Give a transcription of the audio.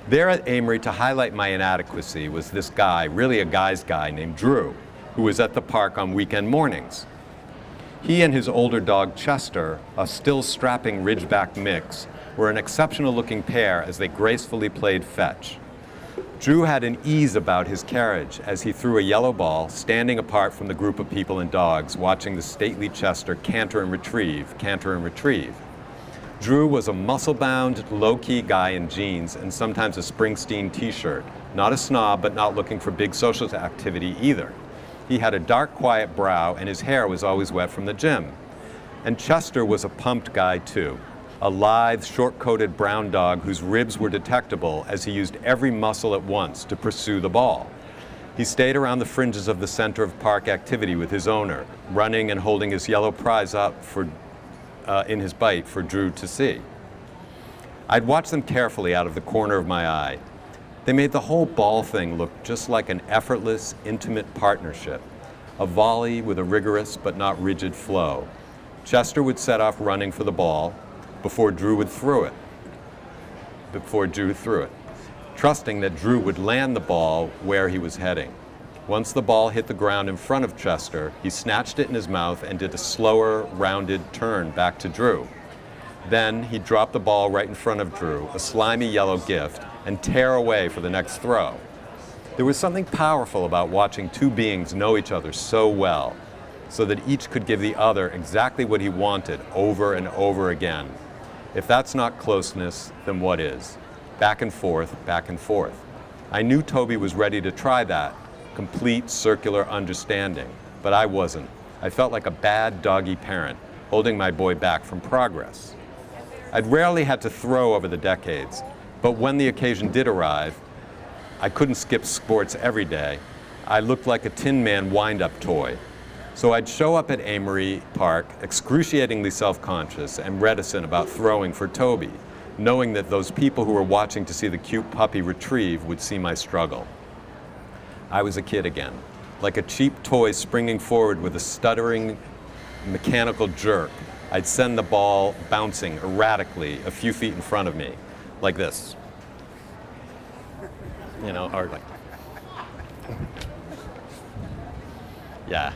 There at Amory, to highlight my inadequacy, was this guy, really a guy's guy named Drew, who was at the park on weekend mornings. He and his older dog Chester, a still strapping Ridgeback mix, were an exceptional-looking pair as they gracefully played fetch. Drew had an ease about his carriage as he threw a yellow ball, standing apart from the group of people and dogs, watching the stately Chester canter and retrieve, canter and retrieve. Drew was a muscle-bound, low-key guy in jeans and sometimes a Springsteen t-shirt. Not a snob, but not looking for big social activity either. He had a dark, quiet brow, and his hair was always wet from the gym. And Chester was a pumped guy, too. A lithe, short-coated brown dog whose ribs were detectable as he used every muscle at once to pursue the ball. He stayed around the fringes of the center of park activity with his owner, running and holding his yellow prize up in his bite for Drew to see. I'd watch them carefully out of the corner of my eye. They made the whole ball thing look just like an effortless, intimate partnership, a volley with a rigorous but not rigid flow. Chester would set off running for the ball before Drew threw it, trusting that Drew would land the ball where he was heading. Once the ball hit the ground in front of Chester, he snatched it in his mouth and did a slower, rounded turn back to Drew. Then he dropped the ball right in front of Drew, a slimy yellow gift, and tear away for the next throw. There was something powerful about watching two beings know each other so well, so that each could give the other exactly what he wanted over and over again. If that's not closeness, then what is? Back and forth, back and forth. I knew Toby was ready to try that, complete circular understanding, but I wasn't. I felt like a bad doggy parent, holding my boy back from progress. I'd rarely had to throw over the decades, but when the occasion did arrive, I couldn't skip sports every day. I looked like a Tin Man wind-up toy. So I'd show up at Amory Park, excruciatingly self-conscious and reticent about throwing for Toby, knowing that those people who were watching to see the cute puppy retrieve would see my struggle. I was a kid again, like a cheap toy springing forward with a stuttering mechanical jerk. I'd send the ball bouncing erratically a few feet in front of me, like this. Or like, yeah.